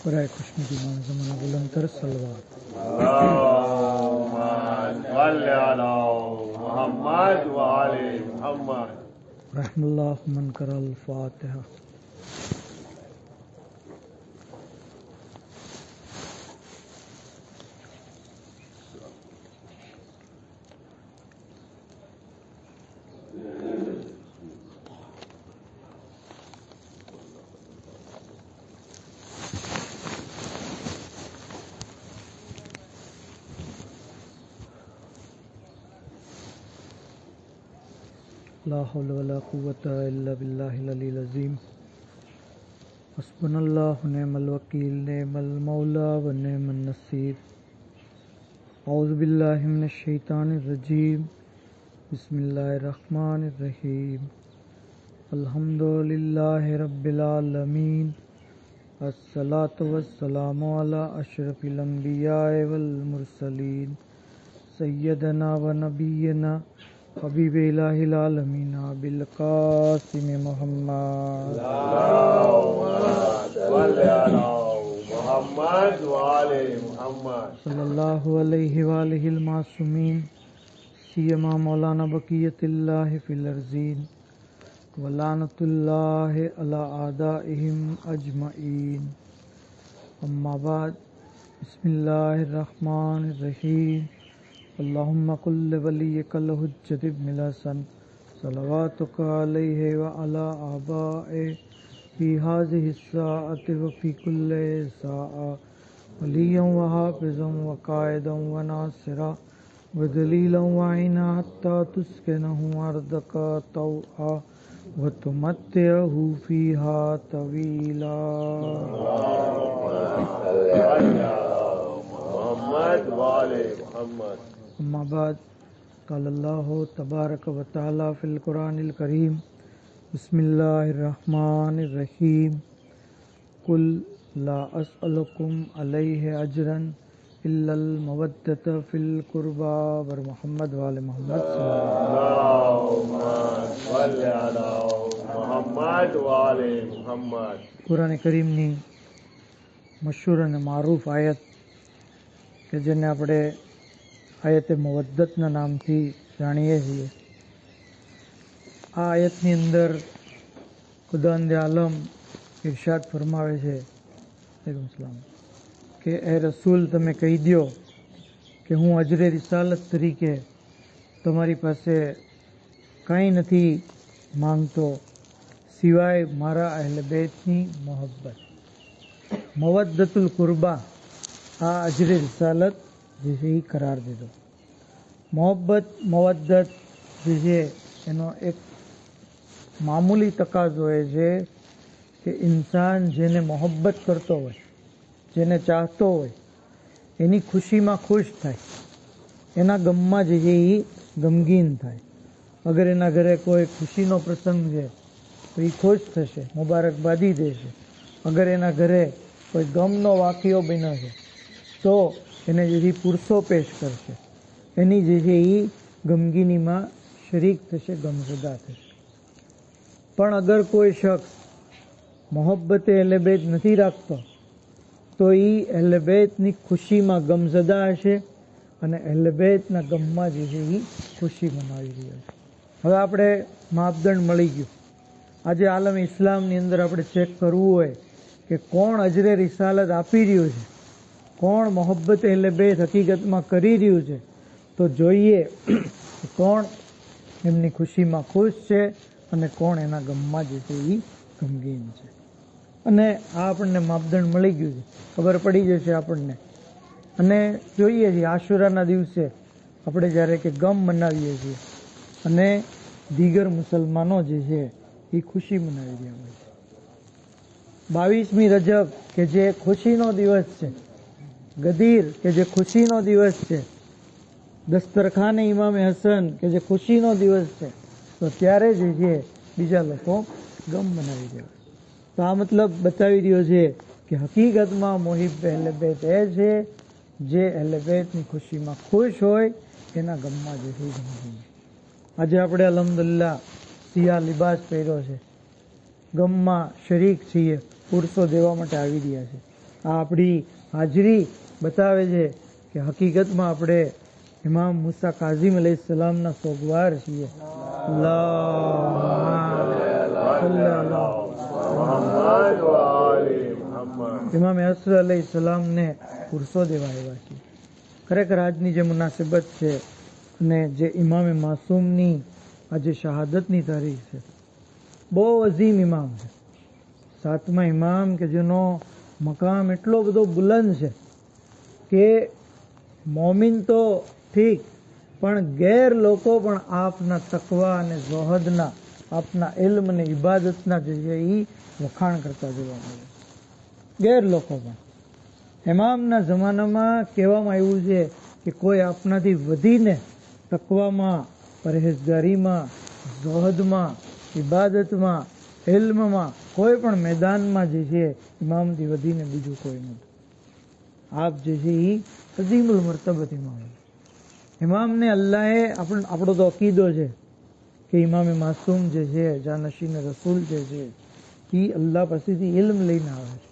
برائے خوشنودی مان زمانہ بلند تر صلوات محمد وآل محمد. رحم اللہ من کر الفاتحہ. لا حول ولا قوة الا باللہ العلی العظیم. حسبنا اللہ نعم الوکیل نعم المولا و نعم النصیر. اعوذ باللہ من الشیطان الرجیم. بسم اللہ الرحمن الرحیم. الحمد للہ رب العالمین. الصلاۃ والسلام علی اشرف الانبیاء والمرسلین سیدنا و نبینا حبیب الہ العالمین بالقاسم محمد. محمد وآل محمد صلی اللہ علیہ وآلہ المعصومین سیما مولانا بقیت اللہ فی الارضین ولعنۃ اللہ علی اعدائہم اجمعین. اما بعد. بسم اللہ الرحمن الرحیم. اللہم قل لولیک الحجۃ ابن الحسن صلواتک علیہ وعلی آبائہ فی ہذہ الساعۃ وفی کل ساعۃ ولیا وحافظا وقائدا وناصرا ودلیلا وعینا حتی تسکنہ ارضک طوعا وتمتعہ فیہا طویلا. محمد وآل محمد. اما بعد. قال اللہ تبارک و تعالی فی القرآن الکریم. بسم اللہ الرحمن الرحیم. قل لا اسألکم علیہ اجرا الا المودۃ فی القربى ور محمد وآل محمد. اللہم صل علی محمد وآل محمد. قرآن કરીમની મશહૂર અને મારૂફ આયત કે જેને આપણે આયતે મવદ્દતના નામથી જાણીએ છીએ. આ આયતની અંદર ખુદાવંદ આલમ ઇરશાદ ફરમાવે છે કે એ રસૂલ તમે કહી દો કે હું અજરે રિસાલત તરીકે તમારી પાસે કંઈ નથી માંગતો સિવાય મારા અહેલ બેતની મોહબ્બત. મવદ્દતુલ કુરબા આ અજરે રિસાલત જે છે એ કરાર દીધો. મોહબ્બત મવદ્દત જે છે એનો એક મામૂલી તકાજો એ છે કે ઇન્સાન જેને મોહબ્બત કરતો હોય, જેને ચાહતો હોય, એની ખુશીમાં ખુશ થાય, એના ગમમાં જે છે એ ગમગીન થાય. અગર એના ઘરે કોઈ ખુશીનો પ્રસંગ છે તો એ ખુશ થશે, મુબારકબાદી દેશે. અગર એના ઘરે કોઈ ગમનો વાકયો બન્યો છે તો એને જે પુરસો પેશ કરશે, એની જે છે એ ગમગીનીમાં શરીક થશે, ગમઝદા થશે. પણ અગર કોઈ શખ્સ મોહબ્બતે અહેલે બેત નથી રાખતો તો એ અહેલે બેતની ખુશીમાં ગમઝદા હશે અને અહેલે બેતના ગમમાં જે છે એ ખુશી મનાવી રહ્યો છે. હવે આપણે માપદંડ મળી ગયું. આજે આલમ ઇસ્લામની અંદર આપણે ચેક કરવું હોય કે કોણ અજરે રિસાલત આપી રહ્યું છે, કોણ મોહબ્બત અહેલે બેત હકીકતમાં કરી રહ્યું છે, તો જોઈએ કોણ એમની ખુશીમાં ખુશ છે અને કોણ એના ગમમાં જે છે એ ગમગીન છે. અને આ આપણને માપદંડ મળી ગયું છે, ખબર પડી જશે આપણને. અને જોઈએ છીએ આશુરાના દિવસે આપણે જ્યારે કે ગમ મનાવીએ છીએ અને દીગર મુસલમાનો જે છે એ ખુશી મનાવી રહ્યા હોય છે. 22મી રજબ કે જે ખુશીનો દિવસ છે, ગદીર કે જે ખુશીનો દિવસ છે, દસ્તરખાને ઇમામે હસન કે જે ખુશીનો દિવસ છે, તો ત્યારે જે છે બીજા લોકો ગમ મનાવી રહ્યા. તો આ મતલબ બતાવી રહ્યો છે કે હકીકતમાં મોહિબ અહેલે બેત એ છે જે અહેલે બેતની ખુશીમાં ખુશ હોય, એના ગમમાં જે છે ગમગીન. આજે આપણે અલ્હમ્દુલિલ્લાહ સિયા લિબાસ પહેર્યો છે, ગમમાં શરીક છીએ, પુરુષો દેવા માટે આવી રહ્યા છે. આ આપણી હાજરી બતાવે છે કે હકીકતમાં આપણે ઇમામ મુસા કાઝિમ અલૈહિસ્સલામના સોગવાર છીએ. ઇમામ અસર અલૈહિસ્સલામને પુરુષો દેવા આવ્યા છે. ખરેખર આજની જે મુનાસિબત છે અને જે ઇમામે માસૂમની આજે શહાદતની તારીખ છે, બહુ અઝીમ ઇમામ છે. 7મા ઇમામ કે જેનો મકામ એટલો બધો બુલંદ છે કે મોમિન તો ઠીક, પણ ગેર લોકો પણ આપના તકવા અને ઝોહદના, આપના ઇલ્મ અને ઇબાદતના જે છે એ વખાણ કરતા જોવા મળે. ગેર લોકો પણ. ઇમામના જમાનામાં કહેવામાં આવ્યું છે કે કોઈ આપનાથી વધીને તકવામાં, પરહેજગારીમાં, ઝોહદમાં, ઇબાદતમાં, ઇલ્મમાં, કોઈ પણ મેદાનમાં જે છે ઇમામથી વધીને બીજું કોઈ નથી. આપ જે છે એ અઝીમુલ મર્તબત ઇમામ. ઇમામને અલ્લાહે આપણો તો અકીદો છે કે ઇમામે માસૂમ જે છે, જાનશીન રસૂલ જે છે, એ અલ્લાહ પાસેથી ઇલ્મ લઈને આવે છે.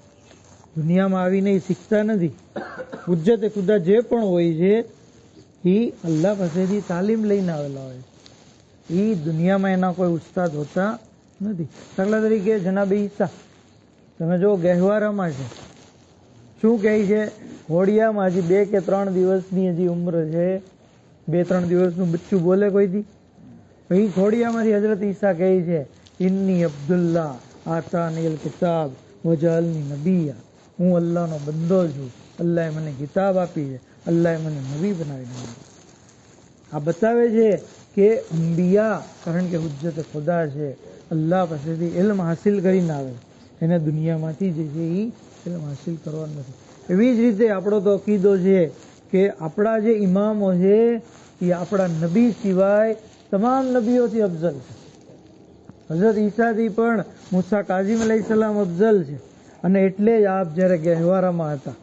દુનિયામાં આવીને એ શીખતા નથી. હુજ્જતે ખુદા જે પણ હોય છે એ અલ્લાહ પાસેથી તાલીમ લઈને આવેલા હોય છે. એ દુનિયામાં એના કોઈ ઉસ્તાદ હોતા નથી. દાખલા તરીકે જનાબે ઈસા તમે જો ગહેવારામાં છે, શું કહે છે? ઘોડિયામાં હજી 2 કે 3 દિવસની હજી ઉંમર છે, 2-3 દિવસનું બચ્ચું બોલે કોઈથી? એ ઘોડિયામાંથી હજરત ઈસા કહે છે, ઇન્ની અબ્દુલ્લાહ આતાનીલ કિતાબ વજઅલની નબીયા. હું અલ્લાહનો બંદો છું, અલ્લાહે મને કિતાબ આપી છે, અલ્લાહે મને નબી બનાવી દીધો. આ બતાવે છે કે અંબિયા, કારણ કે હુજ્જત ખુદા છે, અલ્લાહ પાસેથી ઇલ્મ હાસિલ કરીને આવે, એને દુનિયામાંથી જે છે એ ઇલ્મ હાસિલ કરવાનું નથી. એવી જ રીતે આપણો તો અકીદો છે કે આપણા જે ઇમામો છે એ આપણા નબી સિવાય તમામ નબીઓથી અફઝલ છે. હઝરત ઈસાથી પણ મુસા કાઝિમ અલૈહિસ્સલામ અફઝલ છે. અને એટલે જ આપ જ્યારે ગહેવારામાં હતા,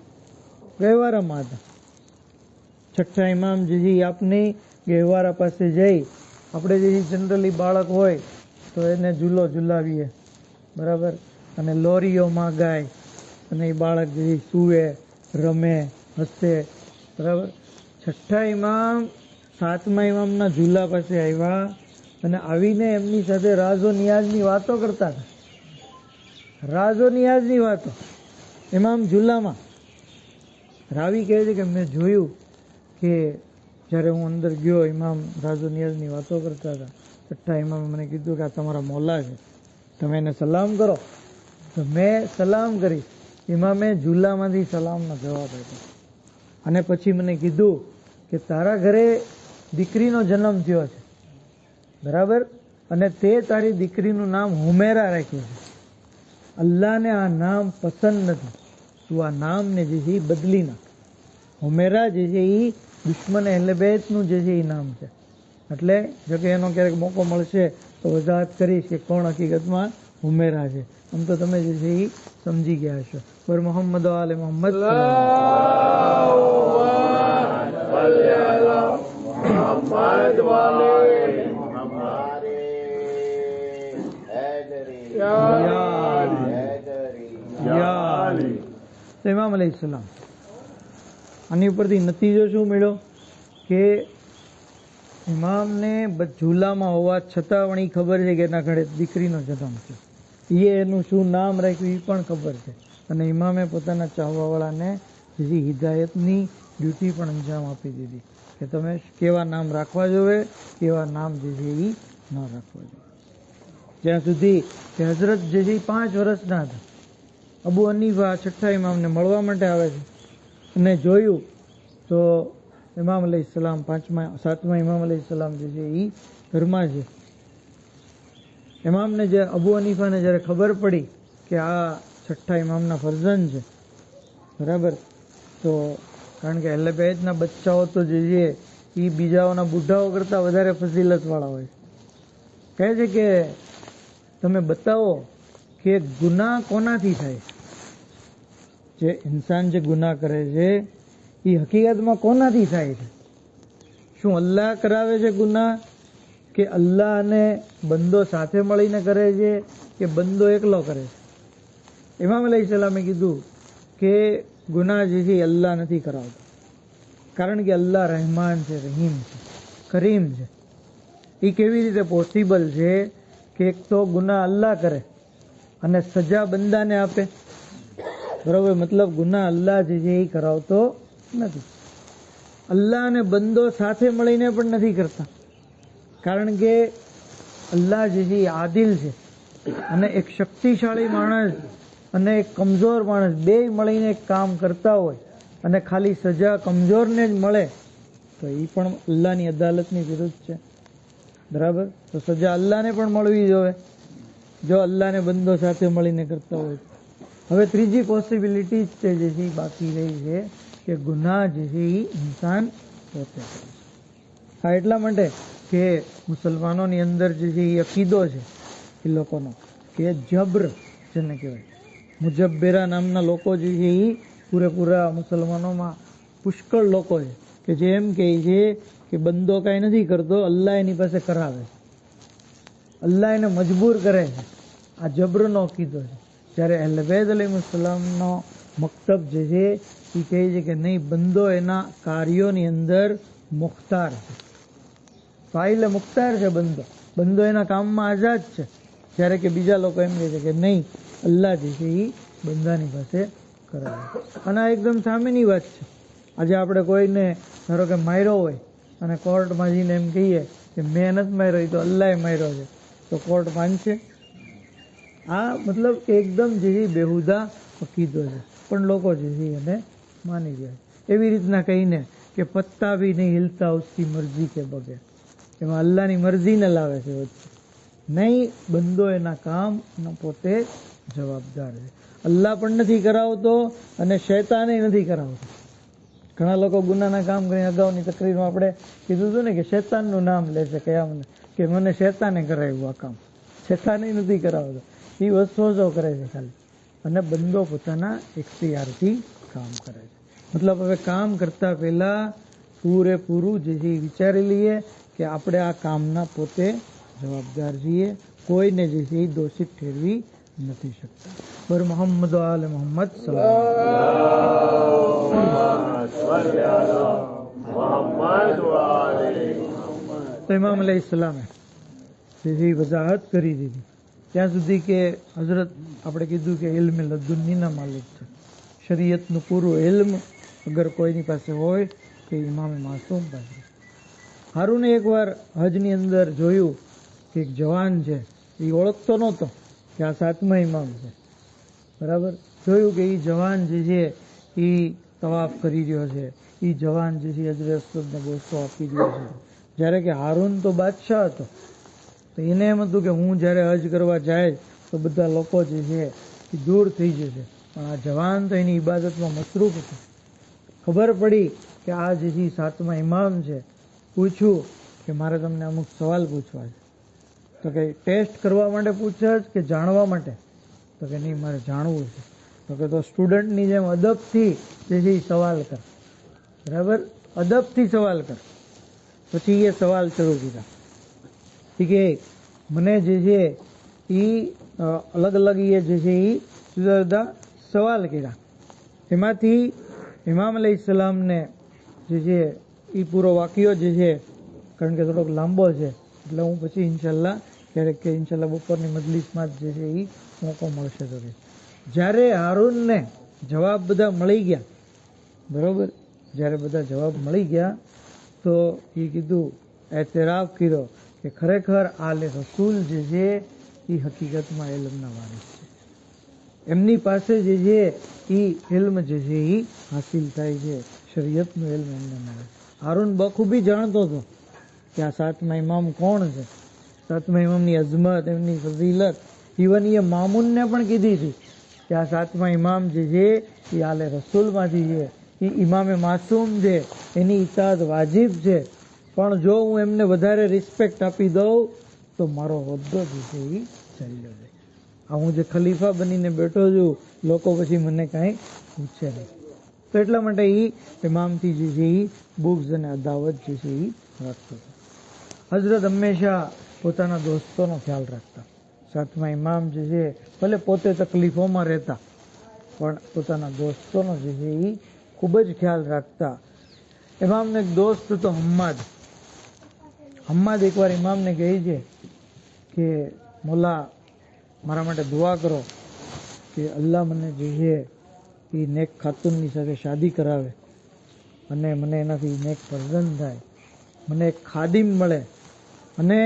6ઠ્ઠા ઇમામ જે છે આપની ગહેવારા પાસે જઈ, આપણે જે જનરલી બાળક હોય તો એને ઝૂલો ઝુલાવીએ, બરાબર, અને લોરીઓમાં ગાય અને એ બાળક જે સૂવે, રમે, હસે, બરાબર. 6ઠ્ઠા ઇમામ 7મા ઇમામના ઝૂલા પાસે આવ્યા અને આવીને એમની સાથે રાઝો નિયાઝની વાતો કરતા હતા. રાઝો નિયાઝની વાતો ઇમામ ઝૂલામાં. રાવી કહે છે કે મેં જોયું કે જ્યારે હું અંદર ગયો, ઇમામ રાઝો નિયાઝની વાતો કરતા હતા. 6ઠ્ઠા ઇમામે મને કીધું કે આ તમારા મોલા છે, તમે એને સલામ કરો. તો મેં સલામ કરી. ઇમામે ઝૂલામાંથી સલામનો જવાબ આપ્યો અને પછી મને કીધું કે તારા ઘરે દીકરીનો જન્મ થયો છે, બરાબર, અને તે તારી દીકરીનું નામ હુમેરા રાખ્યું છે. અલ્લાહને આ નામ પસંદ નથી, તું આ નામને જે છે એ બદલી નાખ. હુમેરા જે છે એ દુશ્મન અહેલે બેતનું જે છે એ નામ છે. એટલે જો કે એનો ક્યારેક મોકો મળશે તો વજાહત કરીશ કે કોણ હકીકતમાં હુમેરા છે. આમ તો તમે જે છે એ સમજી ગયા છો. પર મોહમ્મદ આલે મોહમ્મદ ઇમામ અલૈહિસ્સલામ. આની ઉપરથી નતીજો શું મળ્યો કે ઇમામને ઝૂલામાં હોવા છતાં પણ એ ખબર છે કે એના ઘરે દીકરીનો જન્મ છે. એનું શું નામ રાખ્યું એ પણ ખબર છે. અને ઇમામે પોતાના ચાહવાવાળાને જે હિદાયતની ડ્યુટી પણ અંજામ આપી દીધી કે તમે કેવા નામ રાખવા જોઈએ, કેવા નામ જે છે એ ન રાખવા જોઈએ. જ્યાં સુધી કે હઝરત જે છે 5 વર્ષના હતા. અબુ હનીફા 6ઠ્ઠા ઇમામને મળવા માટે આવે છે અને જોયું તો ઇમામ અલૈહિસ્સલામ 7મા ઇમામ અલૈહિસ્સલામ જે છે એ ઘરમાં છે. ઇમામને જે અબુ હનીફાને જ્યારે ખબર પડી કે આ 6ઠ્ઠા ઇમામના ફરઝંદ છે, બરાબર, તો કારણ કે અહેલે બેતના બચ્ચાઓ તો જે છે એ બીજાઓના બુઢાઓ કરતાં વધારે ફઝીલતવાળા હોય. કહે છે કે તમે બતાવો કે ગુનાહ કોનાથી થાય? જે ઇન્સાન જે ગુનાહ કરે છે એ હકીકતમાં કોનાથી થાય છે? શું અલ્લાહ કરાવે છે ગુનાહ, કે અલ્લાહ અને બંદો સાથે મળીને કરે છે, કે બંદો એકલો કરે છે. ઇમામ અલૈહિસ્સલામે કીધું કે ગુનાહ જે છે એ અલ્લાહ નથી કરાવતો, કારણ કે અલ્લાહ રહેમાન છે, રહીમ છે, કરીમ છે. એ કેવી રીતે પોસિબલ છે કે એક તો ગુનાહ અલ્લાહ કરે અને સજા બંદાને આપે? બરોબર, મતલબ ગુનાહ અલ્લાહ જે છે એ કરાવતો નથી. અલ્લાહ અને બંદો સાથે મળીને પણ નથી કરતા, કારણ કે અલ્લાહ જે છે એ આદિલ છે અને એક શક્તિશાળી માણસ અને એક કમજોર માણસ બે મળીને એક કામ કરતા હોય અને ખાલી સજા કમજોરને જ મળે તો એ પણ અલ્લાહની અદાલતની વિરુદ્ધ છે. બરાબર, તો સજા અલ્લાહને પણ મળવી જોઈએ જો અલ્લાહને બંદો સાથે મળીને કરતા હોય. હવે ત્રીજી પોસિબિલિટી છે જે છે બાકી રહી છે કે ગુનાહ જે છે એ ઇન્સાન પોતે કરે છે. હા, એટલા માટે કે મુસલમાનોની અંદર જે છે એ અકીદો છે એ લોકોનો કે જબ્ર જેને કહેવાય, મુજબ્બેરા નામના લોકો જે છે એ પૂરેપૂરા મુસલમાનોમાં પુષ્કળ લોકો છે કે જે એમ કહે છે કે બંદો કાંઈ નથી કરતો, અલ્લાહ એની પાસે કરાવે છે, અલ્લાહ એને મજબૂર કરે છે. આ જબ્રનો અકીદો છે. જ્યારે અહલે બેત અલૈહિસ્સલામનો મક્તબ જે છે એ કહે છે કે નહીં, બંદો એના કાર્યોની અંદર મુખ્તાર છે, ફાઇલે મુખ્તાર છે. બંદો એના કામમાં આઝાદ છે. જ્યારે કે બીજા લોકો એમ કહે છે કે નહીં, અલ્લાહ જે છે એ બંદાની પાસે કરાવે. અને આ એકદમ સામેની વાત છે. આજે આપણે કોઈને ધારો કે માર્યો હોય અને કોર્ટમાં જઈને એમ કહીએ કે મેં નથી માર્યો, એ તો અલ્લાહે માર્યો છે, તો કોર્ટ માનશે? આ મતલબ એકદમ જે બેહુદા અકીદો છે, પણ લોકો જે છે એને માની ગયા. એવી રીતના કહીને કે પત્તા ભી નહીં હિલતા ઉસકી મરજી કે બગેર, એમાં અલ્લાહની મરજીને લાવે છે વચ્ચે. નહીં, બંદો એના કામ પોતે જવાબદાર છે. અલ્લાહ પણ નથી કરાવતો અને શૈતાને નથી કરાવતો. ઘણા લોકો ગુનાના કામ કરીને, અગાઉની તકરીરમાં આપણે કીધું હતું ને કે શૈતાનનું નામ લે છે કયામને, કે મને શૈતાને કરાવ્યું આ કામ. શૈતાને નથી કરાવતો, એ વસવસો કરે છે ખાલી, અને બંદો પોતાના ઇખ્તિયારથી કામ કરે છે. મતલબ હવે કામ કરતા પહેલા પૂરેપૂરું જે છે વિચારી લઈએ કે આપણે આ કામના પોતે જવાબદાર છીએ, કોઈને જે છે એ દોષિત ઠેરવી નથી શકતા. પર મોહમ્મદ આલે મોહમ્મદ તો ઇમામ અલૈહિસ્સલામે જે છે વજાહત કરી દીધી ત્યાં સુધી કે હઝરત આપણે કીધું કે ઇલ્મ લદુન્નીના માલિક છે. શરીયતનું પૂરું ઇલ્મ અગર કોઈની પાસે હોય તો ઇમામ માસૂમ પાસે. હારૂને એકવાર હજની અંદર જોયું કે એક જવાન છે, એ ઓળખતો નહોતો કે આ સાતમા ઇમામ છે. બરાબર, જોયું કે એ જવાન જે છે એ તવાફ કરી રહ્યો છે, એ જવાન જે છે હજરત અસવદને બોસો આપી રહ્યો છે. જ્યારે કે હારૂન તો બાદશાહ હતો, તો એને એમ હતું કે હું જ્યારે હજ કરવા જાય તો બધા લોકો જે છે એ દૂર થઈ જશે, પણ આ જવાન તો એની ઇબાદતમાં મસરૂફ હતો. ખબર પડી કે આ જે છે સાતમા ઇમામ છે. પૂછ્યું કે મારે તમને અમુક સવાલ પૂછવા છે. તો કે ટેસ્ટ કરવા માટે પૂછે કે જાણવા માટે? તો કે નહીં, મારે જાણવું છે. તો કે તો સ્ટુડન્ટની જેમ અદબથી જે છે એ સવાલ કર. બરાબર, અદબથી સવાલ કર. પછી એ સવાલ શરૂ કર્યા કે મને જે છે એ અલગ અલગ એ જે છે એ જુદા જુદા સવાલ કર્યા. એમાંથી ઇમામ અલૈહિસ્સલામને જે છે એ પૂરો વાક્યો જે છે, કારણ કે થોડોક લાંબો છે એટલે હું પછી ઇન્શાલ્લાહ ક્યારેક કે ઇન્શાલ્લાહ બપોરની મજલિસમાં જ જે છે એ મોકો મળશે. તો જ્યારે હારૂનને જવાબ બધા મળી ગયા, બરોબર, જ્યારે બધા જવાબ મળી ગયા તો એ કીધું, એતરાફ કર્યો કે ખરેખર આલે રસૂલ જે છે એ હકીકતમાં ઇલ્મના વારિસ છે. એમની પાસે જે છે એ ઇલ્મ જે છે એ હાસિલ થાય છે, શરીયતનું ઇલ્મ એમને મળે. હારૂન બખૂબી જાણતો હતો કે આ સાતમા ઇમામ કોણ છે, સાતમા ઇમામની અઝમત, એમની ફઝીલત. ઇવન એ મામૂનને પણ કીધી હતી કે આ સાતમા ઇમામ જે છે એ આલે રસૂલમાંથી છે, એ ઇમામે માસૂમ છે, એની ઇતાઅત વાજિબ છે, પણ જો હું એમને વધારે રિસ્પેક્ટ આપી દઉં તો મારો હોદ્દો જે છે એ ચાલ્યો જાય. આ હું જે ખલીફા બનીને બેઠો છું, લોકો પછી મને કાંઈ પૂછે નહીં. તો એટલા માટે એ ઇમામથી જે છે એ બુગ્ઝ અને અદાવત જે છે એ રાખતો હતો. હઝરત હંમેશા પોતાના દોસ્તોનો ખ્યાલ રાખતા, સાતમા ઇમામ જે છે ભલે પોતે તકલીફોમાં રહેતા પણ પોતાના દોસ્તોનો જે છે એ ખૂબ જ ખ્યાલ રાખતા. ઇમામનો એક દોસ્ત હતો હમ્માદ એકવાર ઇમામને કહે છે કે મોલા મારા માટે દુઆ કરો કે અલ્લાહ મને જે છે એ નેક ખાતુનની સાથે શાદી કરાવે અને મને એનાથી નેક ફરજંદ થાય, મને એક ખાદિમ મળે અને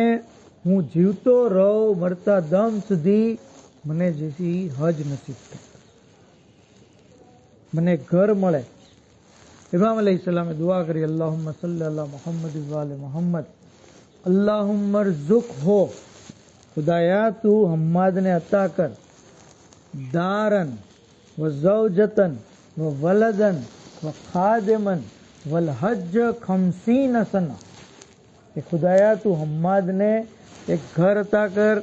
હું જીવતો રહું મરતા દમ સુધી મને જે છે એ હજ નસીબ થાય, મને ઘર મળે. ઇમામ અલૈહિસ્સલામે દુઆ કરી અલ્લાહુમ્મા સલ્લી અલા મુહમ્મદ વ આલે મુહમ્મદ અલ્લાહુમ્મા રઝુકહુ, ખુદાયા તું હમ્માદને અતા કર દારન વ ઝૌજતન વ વલદન વ ખાદિમન વલ હજ 50 સના. કે ખુદાયા તું હમ્માદને એક ઘર અતા કર,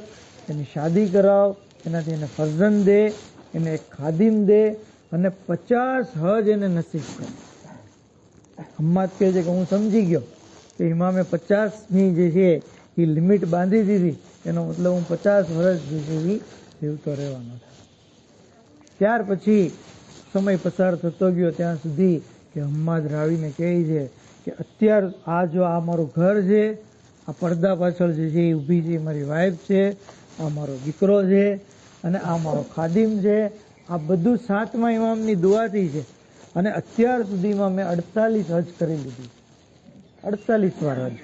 એની શાદી કરાવ, એનાથી એને ફરજંદ દે, એને એક ખાદિમ દે અને 50 હજ એને નસીબ કર. હમ્માદ કહે છે કે હું સમજી ગયો કે ઇમામે 50ની જે છે એ લિમિટ બાંધી દીધી, એનો મતલબ હું 50 વર્ષ જે છે એ જીવતો રહેવાનો છે. ત્યાર પછી સમય પસાર થતો ગયો ત્યાં સુધી કે હમ્માદ રાવીને કહે છે કે અત્યાર આ મારું ઘર છે, આ પડદા પાછળ જે છે એ ઊભી છે મારી વાઈફ છે, આ મારો દીકરો છે અને આ મારો ખાદિમ છે, આ બધું સાતમા ઇમામની દુઆથી છે અને અત્યાર સુધીમાં મેં 48 હજ કરી લીધી, 48 વાર હજ.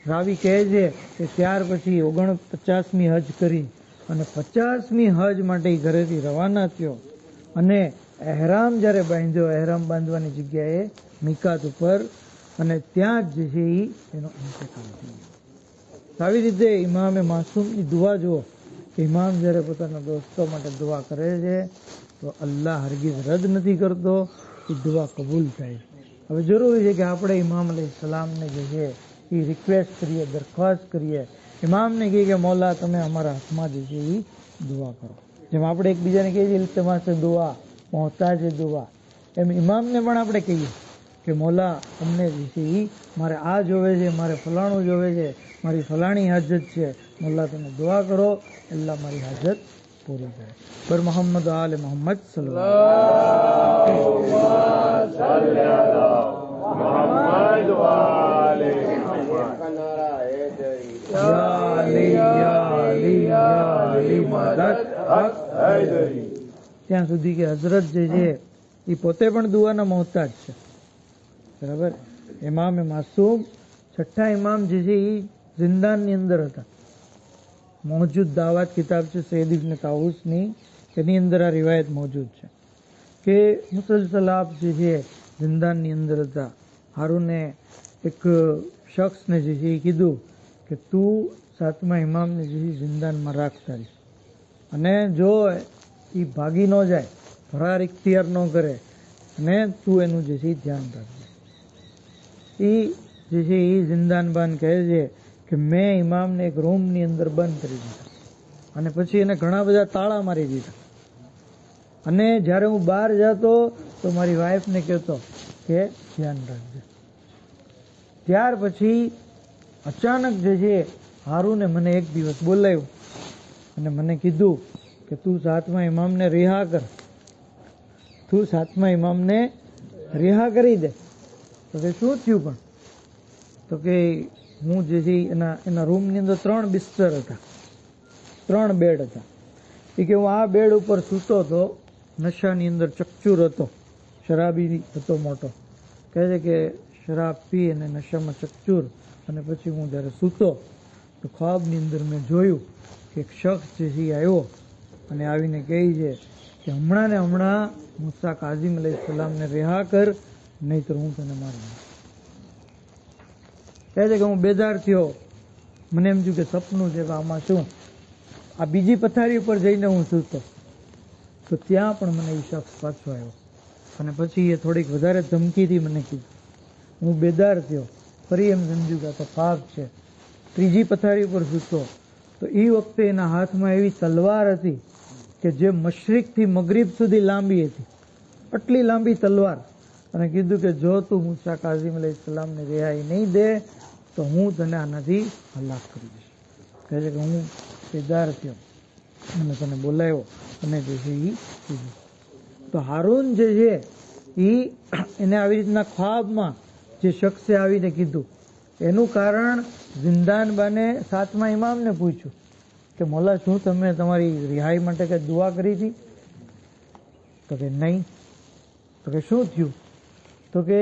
રાવી કહે છે કે ત્યાર પછી 49મી હજ કરી અને 50મી હજ માટે ઘરેથી રવાના થયો અને એહરામ જ્યારે બાંધ્યો, એહરામ બાંધવાની જગ્યાએ મિકાત ઉપર, અને ત્યાં જ જે છે એનો ઇંતકાલ થયો. આવી રીતે ઇમામે માસૂમની દુઆ જુઓ કે ઇમામ જ્યારે પોતાના દોસ્તો માટે દુઆ કરે છે તો અલ્લાહ હરગીઝ રદ નથી કરતો, એ દુઆ કબૂલ થાય. હવે જરૂરી છે કે આપણે ઇમામ અલૈહિસ્સલામને જે છે એ રિક્વેસ્ટ કરીએ, દરખાસ્ત કરીએ, ઇમામને કહીએ કે મૌલા તમે અમારા હાથમાં જે છે એ દુઆ કરો. જેમ આપણે એકબીજાને કહીએ છીએ ઇલ્તિમાસ દુઆ, મોહતાજ દુઆ, એમ ઇમામને પણ આપણે કહીએ કે મૌલા અમને જે છે એ મારે આ જોવે છે, મારે ફલાણું જોવે છે, મારી ફલાણી હાજત છે, મૌલા તમે દુઆ કરો, અલ્લાહ મારી હાજત પૂરી કરે. પર મોહમ્મદ આલે મોહમ્મદ ત્યાં સુધી કે હઝરત જે છે એ પોતે પણ દુઆના મોહતાજ છે. બરાબર. ઇમામે માસૂમ છઠ્ઠા ઇમામ જે છે એ જિંદાનની અંદર હતા. મોજૂદ દાવત કિતાબ છે સૈયદ ઇબ્ન તાઉસની, એની અંદર આ રિવાયત મોજૂદ છે કે મુસલસલ આપ જે છે જિંદાનની અંદર હતા. હારૂને એક શખ્સને જે છે એ કીધું કે તું સાતમા ઇમામને જે જિંદાનમાં રાખતા રહીશ અને જો એ ભાગી ન જાય, ફરાર ઇખ્તિયાર ન કરે અને તું એનું જે છે ધ્યાન રાખજે. એ જે છે એ જિંદાનબાન કહે છે કે મેં ઇમામને એક રૂમની અંદર બંધ કરી દીધા અને પછી એને ઘણા બધા તાળા મારી દીધા અને જ્યારે હું બહાર જતો તો મારી વાઈફને કહેતો કે ધ્યાન રાખજે. ત્યાર પછી અચાનક જે છે હારૂને મને એક દિવસ બોલાવ્યો અને મને કીધું કે તું સાતમા ઇમામને રિહા કર, તું સાતમા ઇમામને રિહા કરી દે. તો કે શું થયું? પણ તો કે હું જે છે એના રૂમની અંદર 3 બિસ્તર હતા, 3 બેડ હતા. એ કે હું આ બેડ ઉપર સૂતો હતો, નશાની અંદર ચકચૂર હતો, શરાબી હતો મોટો. કહે છે કે શરાબ પી અને નશામાં ચકચૂર, અને પછી હું જ્યારે સૂતો તો ખ્વાબની અંદર મેં જોયું કે એક શખ્સ જે છે આવ્યો અને આવીને કહે છે કે હમણાં ને હમણાં મૂસા કાઝિમ અલૈહિસ્સલામને રિહા કર, નહીતર હું તને મારી નાખીશ. કહે છે કે હું બેદાર થયો, મને એમ થયું કે સપનું છે કે આમાં શું. આ બીજી પથારી ઉપર જઈને હું સૂતો તો ત્યાં પણ મને એ શખ્સ પાછો આવ્યો અને પછી એ થોડીક વધારે ધમકીથી મને કીધું. હું બેદાર થયો, ફરી એમ સમજ્યું કે આ તો પાપ છે. ત્રીજી પથારી ઉપર સૂતો તો એ વખતે એના હાથમાં એવી તલવાર હતી કે જે મશરિકથી મગરિબ સુધી લાંબી હતી, આટલી લાંબી તલવાર. અને કીધું કે જો તું મૂસા કાઝિમ અલૈહિસ્સલામને રિહાઈ નહીં દે તો હું તને આનાથી હલાક કરી દઈશ. કહે છે કે હું બેદાર થયો અને તને બોલાવ્યો અને જે છે એ કીધું. તો હારૂન જે છે એને આવી રીતના ખ્વાબમાં જે શખ્સે આવીને કીધું, એનું કારણ જિંદાનબાને 7મા ઇમામને પૂછ્યું કે મોલા શું તમે તમારી રિહાઈ માટે કંઈ દુઆ કરી હતી? તો કે નહીં. તો કે શું થયું? તો કે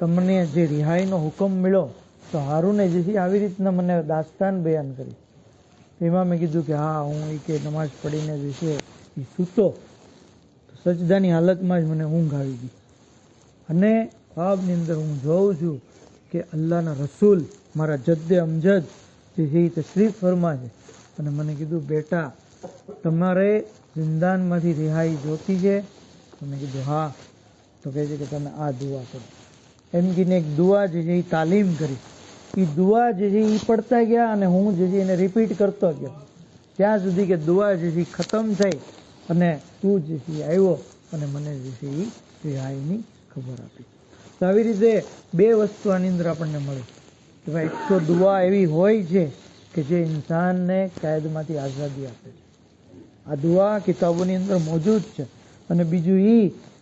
તમને જે રિહાઈનો હુકમ મળ્યો તો હારૂને જે છે આવી રીતના મને દાસ્તાન બયાન કરી. ઇમામે કીધું કે હા, હું કે નમાઝ પડીને જે છે એ સૂતો, સજદાની હાલતમાં જ મને ઊંઘ આવી ગઈ અને ખ્વાબની અંદર હું જોઉં છું કે અલ્લાહના રસૂલ મારા જદ્દે અમજદ જે છે એ તશરીફ ફરમા છે અને મને કીધું બેટા તમારે જિંદાનમાંથી રિહાઈ જોતી છે? મેં કીધું હા. તો કહે છે કે તમે આ દુઆ કરો. એમ કહીને એક દુઆ જે છે એ તાલીમ કરી. એ દુઆ જે છે એ પડતા ગયા અને હું જે છે એને રિપીટ કરતો ગયો ત્યાં સુધી કે દુઆ જે છે ખતમ થઈ અને તું જે છે આવ્યો અને મને જે છે એ રિહાઈની ખબર આપી. તો આવી રીતે બે વસ્તુ આની અંદર આપણને મળે કે ભાઈ એક તો દુઆ એવી હોય છે કે જે ઇન્સાનને કેદમાંથી આઝાદી આપે છે. આ દુઆ કિતાબોની અંદર મોજૂદ છે. અને બીજું એ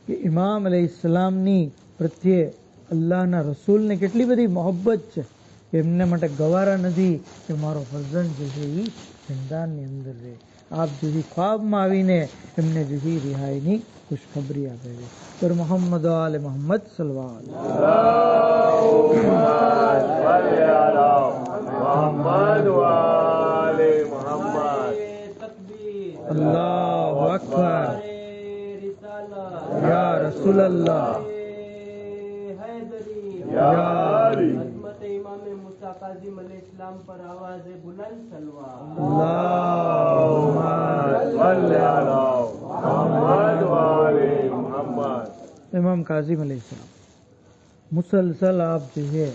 કે ઇમામ અલૈહિસ્સલામની પ્રત્યે અલ્લાહના રસૂલને કેટલી બધી મોહબ્બત છે કે એમને માટે ગવારા નથી કે મારો ફરજંદ જે છે એ જિંદાનની અંદર રહે. આપ જે છે ખ્વાબમાં આવીને એમને જે છે રિહાઈની ખુશખબરી આપે છે. પર મોહમ્મદ આલે મોહમ્મદ સલ્લલ્લાહુ અલ્લાહુ અકબર યા રસૂલ અલ્લાહ યા पर आवाज बुलंद इमाम कासिम अलैहिस्सलाम मुसलसल आप जो है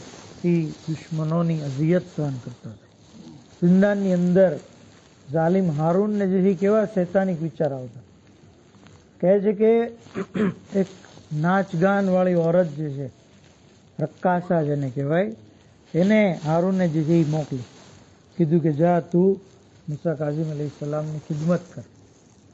એ દુશ્મનોની અઝિયત સહન કરતા હતા. જિંદાનની અંદર જાલિમ હારૂનને જે છે કેવા શૈતાનિક વિચાર આવતા. કહે છે કે એક નાચ ગાન વાળી ઓરત જે છે, રક્કાસા જેને કહેવાય, એને હારૂને જે છે એ મોકલી. કીધું કે જા તું મૂસા કાઝિમ અલૈહિસ્સલામની ખિદમત કર,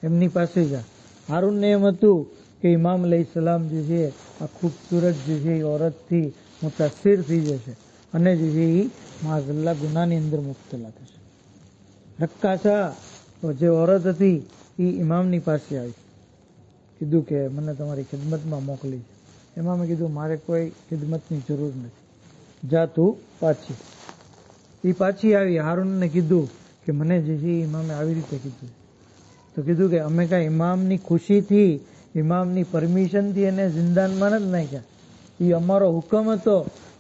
એમની પાસે જા. હારૂનને એમ હતું કે ઇમામ અલૈહિસ્સલામ જે છે આ ખૂબસૂરત જે છે એ ઓરતથી મુતાસિર થઈ જશે અને જે છે એ માઝલ્લા ગુનાની અંદર મુબતલા થશે. રક્કાસા જે ઓરત હતી એ ઇમામની પાસે આવી. કીધું કે મને તમારી ખિદમતમાં મોકલી છે. ઇમામે કીધું મારે કોઈ ખિદમતની જરૂર નથી, જા તું પાછી. એ પાછી આવી. હારૂનને કીધું કે મને જે છે ઇમામે આવી રીતે કીધું. તો કીધું કે અમે કાંઈ ઇમામની ખુશીથી, ઇમામની પરમિશનથી એને જિંદાનમાં નથી નાખ્યા. એ અમારો હુકમ હતો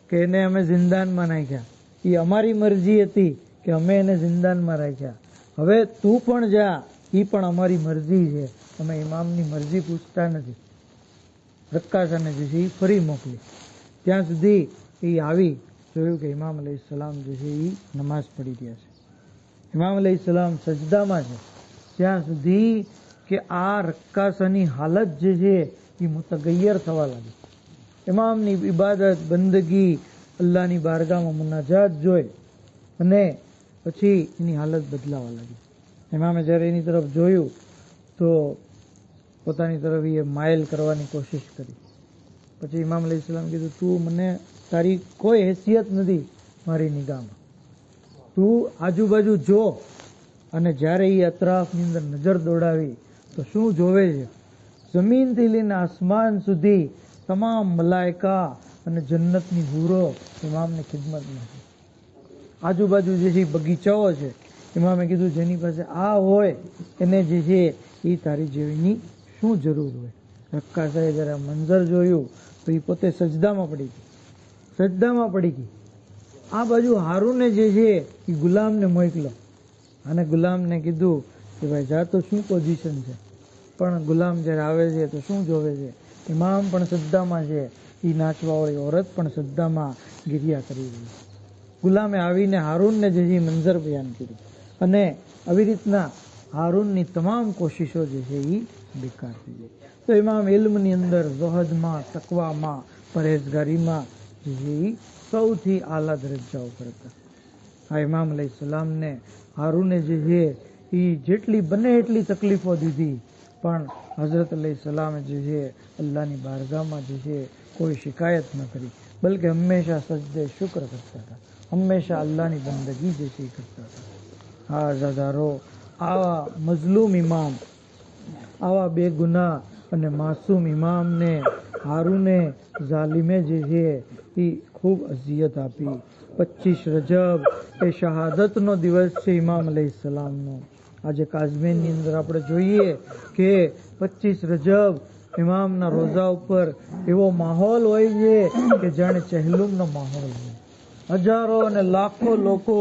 કે એને અમે જિંદાનમાં નાખ્યા. એ અમારી મરજી હતી કે અમે એને જિંદાનમાં રાખ્યા. હવે તું પણ જા, એ પણ અમારી મરજી છે, અમે ઇમામની મરજી પૂછતા નથી. રક્કાસાને જે છે એ ફરી મોકલી. ત્યાં સુધી એ આવી જોયું કે ઇમામ અલૈહિસ્સલામ જે છે એ નમાઝ પડી રહ્યા છે. ઇમામ અલૈહિસ્સલામ સજદામાં છે. ત્યાં સુધી કે આ રક્કાસાની હાલત જે છે એ મુતગય્યર થવા લાગી. ઇમામની ઇબાદત, બંદગી, અલ્લાહની બારગાહમાં મુનાજાત જોઈ અને પછી એની હાલત બદલાવા લાગી. ઇમામે જ્યારે એની તરફ જોયું તો પોતાની તરફ એ માઇલ કરવાની કોશિશ કરી. પછી ઇમામ અલૈહિસ્સલામ કીધું, તું મને, તારી કોઈ હેસિયત નથી મારી નિગાહમાં, તું આજુબાજુ જો. અને જ્યારે એ અતરાફની અંદર નજર દોડાવી તો શું જોવે છે? જમીનથી લઈને આસમાન સુધી તમામ મલાઈકા અને જન્નતની હૂરો ઇમામની ખિદમતમાં છે. આજુબાજુ જે છે બગીચાઓ છે. ઇમામે કીધું જેની પાસે આ હોય એને જે છે એ તારી જેવીની શું જરૂર હોય? રક્કાસાએ જ્યારે મંજર જોયું તો એ પોતે સજદામાં પડી ગઈ. સજદામાં પડી ગઈ. આ બાજુ હારૂને જે છે એ ગુલામને મોકલો અને ગુલામને કીધું કે ભાઈ જા તો શું પોઝિશન છે. પણ ગુલામ જ્યારે આવે છે તો શું જોવે છે? ઇમામ પણ સજદામાં છે, એ નાચવાવાળી ઓરત પણ સજદામાં ગિરિયા કરી રહી છે. ગુલામે આવીને હારૂનને જે છે મંજર બયાન કર્યું અને આવી રીતના હારૂનની તમામ કોશિશો જે છે એ બેકાર થઈ ગઈ. તો ઇમામ ઇલ્મની અંદર, ઝુહદમાં, તકવામાં, પરહેજગારીમાં જે છે એ સૌથી આલા દરજ્જા ઉપર હતા. આ ઇમામ અલૈહિસ્સલામને હારૂને જે છે એ જેટલી બને એટલી તકલીફો દીધી, પણ હઝરત અલૈહિસ્સલામે જે છે અલ્લાહની બારગાહમાં જે છે કોઈ શિકાયત ન કરી, બલકે હંમેશા સજદે શુક્ર કરતા હતા, હંમેશા અલ્લાહની બંદગી જે છે એ કરતા હતા. હા આઝાદારો, આવા મઝલૂમ ઇમામ, આવા બેગુનાહ અને માસૂમ ઇમામને હારૂને ઝાલિમે જે છે એ ખૂબ અઝિયત આપી. 25 રજબ એ શહાદતનો દિવસ છે ઇમામ અલૈહિસ્સલામનો. આજે કાઝમીનની અંદર આપણે જોઈએ કે 25 રજબ ઇમામના રોઝા ઉપર એવો માહોલ હોય છે કે જાણે ચહેલુમનો માહોલ હોય. હજારો અને લાખો લોકો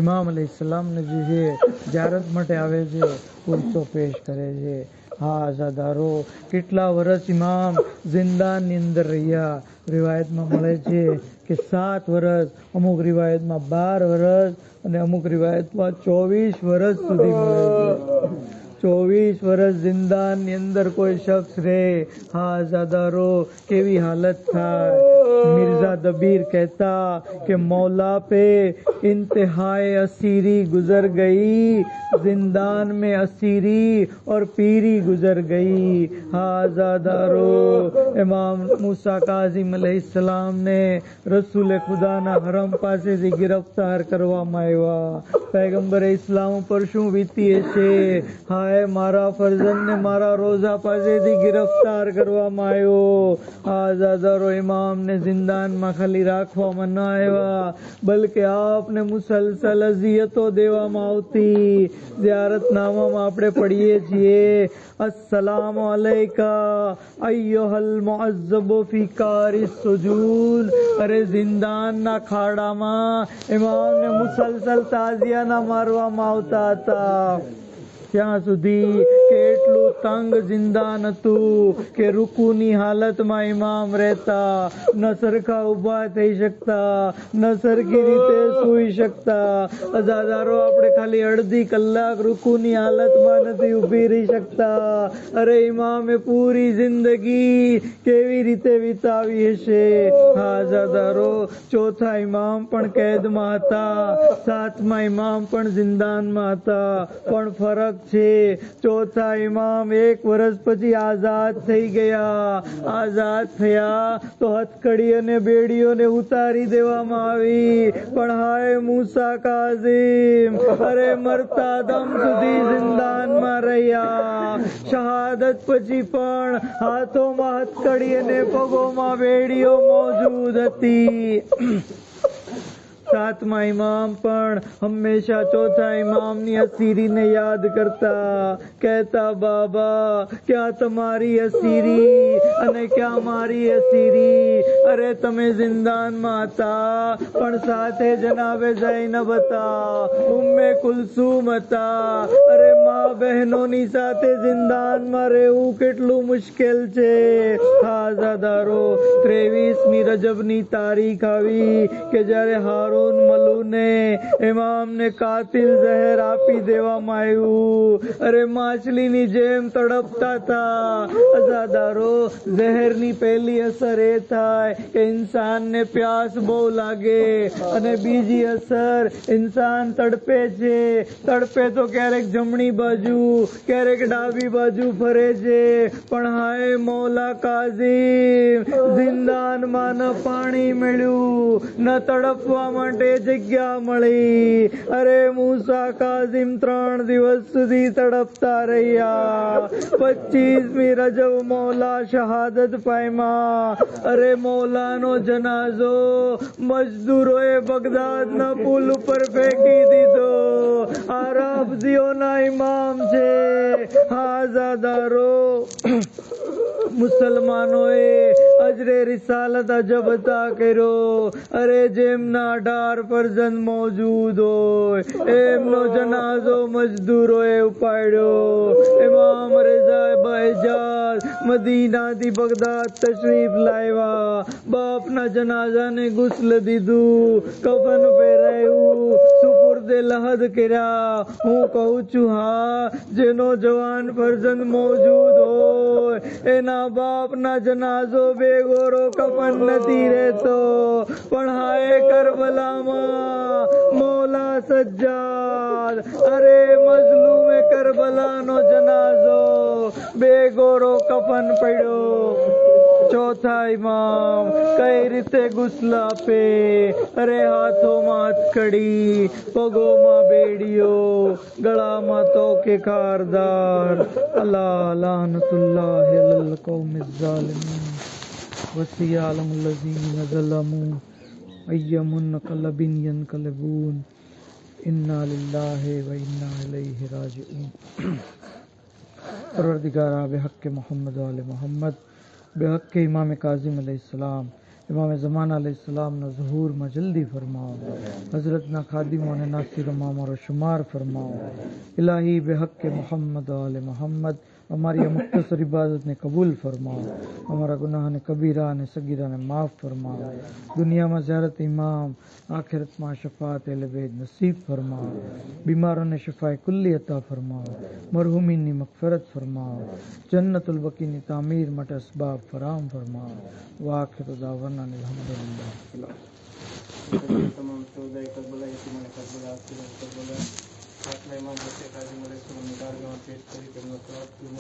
ઇમામ અલૈહિસ્સલામને જે છે ઝિયારત માટે આવે છે, ઉર્સો પેશ કરે છે. હા આઝાદારો, કેટલા વર્ષ ઇમામ જિંદાનની અંદર રહ્યા. રિવાયતમાં મળે છે કે 7 વર્ષ, અમુક રિવાયતમાં 12 વર્ષ અને અમુક રિવાયતમાં 24 વર્ષ સુધી મળે છે. 24 વર્ષ જિંદાનની અંદર કોઈ શખ્સ રહે. હા આઝાદારો, કેવી હાલત થાય. मिर्जा दबीर कहता कि मौला पे इंतहाए असीरी गुजर गई, जिंदान में असीरी और पीरी गुजर गई. आजादारो, इमाम मूसा काज़िम अलैहिस्सलाम ने रसूल खुदाना हरम પાસેથી ગિરફ્તાર કરવામાં આવ્યા. પૈગંબરે ઇસ્લામ ઉપર શું વીતી હશે. હાય, મારા ફરજંદને મારા રોઝા પાસેથી ગિરફ્તાર કરવામાં આવ્યો. આઝાદારો, ઇમામને જિંદાનમાં ખાલી રાખવામાં ન આવ્યા, બલકે આપને મુસલસલ અઝિયતો દેવામાં આવતી. ઝિયારતનામામાં આપણે પઢીએ છીએ, अस्सलामु अलैका अय्युहल मुअज़्ज़बु फी कारिस सुजून. અરે જિંદાનના ખાડામાં ઇમામને મુસલસલ તાઝિયાના મારવામાં આવતા હતા. ત્યાં સુધી કે એટલું તંગ જિંદાન હતું કે રૂકુની હાલતમાં ઇમામ રહેતા, ન સરખા ઊભા થઈ શકતા, ન સરખી રીતે સૂઈ શકતા. અઝાદારો, આપણે ખાલી અડધી કલાક રૂકુની હાલતમાં નથી ઊભી રહી શકતા. અરે ઇમામે પૂરી જિંદગી કેવી રીતે વિતાવી હશે. હા અઝાદારો, ચોથા ઇમામ પણ કેદમાં હતા, 7મા ઇમામ પણ જિંદાનમાં હતા. પણ ફરક છે, ચોથા ઇમામ 1 વર્ષ પછી આઝાદ થઈ ગયા. આઝાદ થયા તો હથકડી અને બેડીઓને ઉતારી દેવામાં આવી. પણ હાય મૂસા કાઝિમ, અરે મરતા દમ સુધી જિંદાનમાં રહ્યા. શહાદત પછી પણ હાથોમાં હથકડી અને પગોમાં બેડીઓ મોજૂદ હતી. 7મા ઇમામ પણ હંમેશા ચોથા ઇમામની અસીરીને યાદ કરતા, કહેતા, બાબા, ક્યાં તમારી અસીરી અને ક્યાં મારી અસીરી. અરે તમે જિંદાનમાં હતા, પણ સાથે જનાબે ઝૈનબ હતા, ઉમ્મે કુલસુમ હતા. અરે મા બહેનોની સાથે જિંદાનમાં રહેવું કેટલું મુશ્કેલ છે. આઝાદારો, 23મી રજબની તારીખ આવી કે જ્યારે હારૂન મલૂને ઇમામને કાતિલ ઝહેર આપી દેવામાં આવ્યું. અરે માછલીની જેમ તડપતા હતા. અઝાદારો, ઝહેરની પહેલી અસર એ થાય કે ઇન્સાનને પ્યાસ બહુ લાગે, અને બીજી અસર ઇન્સાન તડપે છે. તડપે તો ક્યારેક જમણી બાજુ, ક્યારેક ડાબી બાજુ ફરે છે. પણ હાય મૌલા કાઝિમ, જિંદાનમાં ન પાણી મળ્યું, ન તડપવા માટે જગ્યા મળી. અરે મૂસા કાઝિમ 3 દિવસ સુધી તડપતા રહ્યા. 25મી રજબ મૌલા શહાદત પામ્યા. અરે મૌલાનો જનાઝો મજદૂરોએ બગદાદના પુલ ઉપર ફેંકી દીધો. આ રાફઝીઓના ઇમામ છે. આઝાદારો, મુસલમાનોએ અજરે રિસાલત અજબ અતા કર્યો. અરે જેમના 18 ફરજંદ મોજૂદ હોય એમનો જનાઝો મજદૂરોએ ઉપાડ્યો. ઇમામ રઝા બહેજાદ મદીનાથી બગદાદ તશરીફ લાવ્યા. બાપના જનાઝાને ગુસ્લ દીધું, કફન પહેરાયું, સુપુર્દે લહદ કર્યા. હું કહું છું, હા, જેનો જવાન ફરજંદ મોજૂદ હોય એના બાપના જનાઝો બેગોરો કફન નથી રહેતો. પણ હાય કરબલામાં મૌલા સજ્જાદ, અરે મઝલૂમ કરબલાનો જનાઝો, બેગોરો કફન પડ્યો. ચોથા ઇમામ કઈ રીતે ગુસ્લ આપે, અરે હાથોમાં હથકડી, પગોમાં બેડીઓ, ગળામાં તોકે ખારદાર. અલા લાનતુલ્લાહ અલલ કૌમિઝ ઝાલિમીન વસિયાલમુલ લઝીન ઝલમુ અય્યમુન કલબિન યનકલબૂન ઇન્ના લિલ્લાહિ વ ઇન્ના ઇલૈહિ રાજીઉન. परवरदिगारा बेहक़ मोहम्मद वाले मोहम्मद, बेहक़ इमाम काज़िम अलैहिस्सलाम, इमाम ज़माना अलैहिस्सलाम ना ज़हूर में जल्दी फरमाओ. हज़रत ना खादिमों ने नासिर मामर शुमार फरमाओ. इलाही बेहक़ मोहम्मद वाले मोहम्मद हमारी मुख्तसर इबादत ने कबूल फरमाओ. हमारा गुनाह ने कबीरा ने सगीरा ने माफ़ फरमाओ. दुनिया में ज़ियारत इमाम, आखिरत में शफ़ाअत अहले बैत नसीब फरमाओ. बीमारों ने शिफाए कुल्ली अता फरमाओ. मरहुमीन ने मग़फ़िरत फरमाओ. जन्नतुल बकी ने तामीर मट असबाब फराम फरमाओ. वाखिर दावना अल्हम्दुलिल्लाह. तमाम शोहदाए करबला, यतीमान करबला, आसिराए करबला, खात्मा इमाम हुसैन काज़िम अलैहिस्सलाम ની બારગાહમાં પેશ કરી તેમનો સવાબ પૂર્ણ